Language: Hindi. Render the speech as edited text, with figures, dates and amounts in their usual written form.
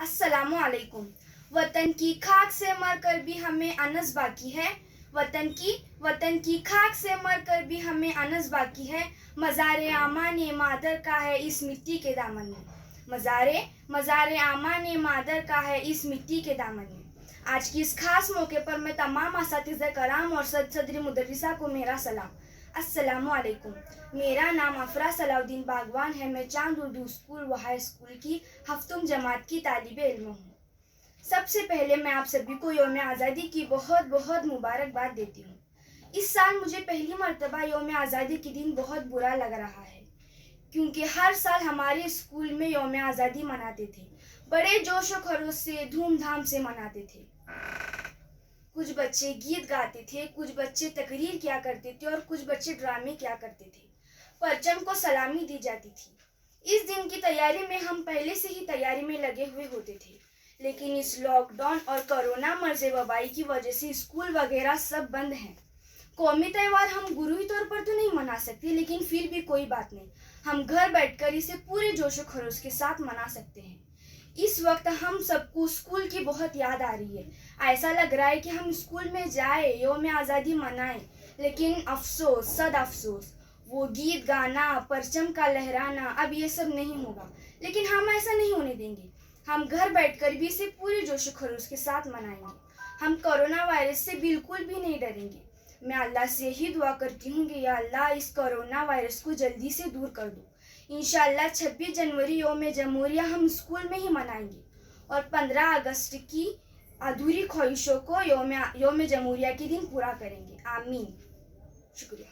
अस्सलामु अलैकुम। वतन की खाक से मर कर भी हमें अनस बाकी है, वतन की खाक से मर कर भी हमें अनस बाकी है। मज़ारे आमान मादर का है इस मिट्टी के दामन में, मज़ारे आमान मादर का है इस मिट्टी के दामन में। आज की इस खास मौके पर मैं तमाम असातिज़ा कराम और सदरी मुदर्रिसा को मेरा सलाम। अस्सलामु अलैकुम। मेरा नाम अफरा सलाउद्दीन बागवान है। मैं चांद उर्दू स्कूल व हाई स्कूल की हफ्तुम जमात की तालिबे इल्म हूँ। सबसे पहले मैं आप सभी को यौम आज़ादी की बहुत बहुत मुबारकबाद देती हूँ। इस साल मुझे पहली मर्तबा यौम आज़ादी के दिन बहुत बुरा लग रहा है, क्योंकि हर साल हमारे स्कूल में यौम आज़ादी मनाते थे, बड़े जोश व खरोश से धूमधाम से मनाते थे। कुछ बच्चे गीत गाते थे, कुछ बच्चे तकरीर किया करते थे और कुछ बच्चे ड्रामे किया करते थे। परचम को सलामी दी जाती थी। इस दिन की तैयारी में हम पहले से ही तैयारी में लगे हुए होते थे, लेकिन इस लॉकडाउन और कोरोना मर्ज़ वबाई की वजह से स्कूल वगैरह सब बंद हैं। कौमी त्यौहार हम गुरूही तौर पर तो नहीं मना सकते, लेकिन फिर भी कोई बात नहीं, हम घर बैठकर इसे पूरे जोश व खरोश के साथ मना सकते हैं। इस वक्त हम सबको स्कूल की बहुत याद आ रही है। ऐसा लग रहा है कि हम स्कूल में जाए, यौम आज़ादी मनाएं, लेकिन अफसोस सद अफसोस, वो गीत गाना, परचम का लहराना, अब ये सब नहीं होगा। लेकिन हम ऐसा नहीं होने देंगे। हम घर बैठकर भी इसे पूरे जोश खरोश के साथ मनाएंगे। हम कोरोना वायरस से बिल्कुल भी नहीं डरेंगे। मैं अल्लाह से यही दुआ करती हूँ कि या अल्लाह इस कोरोना वायरस को जल्दी से दूर कर दो। इंशाअल्लाह 26 जनवरी यौम जमहूरिया हम स्कूल में ही मनाएंगे और 15 अगस्त की अधूरी ख्वाहिशों को यौम जमहूरिया के दिन पूरा करेंगे। आमीन। शुक्रिया।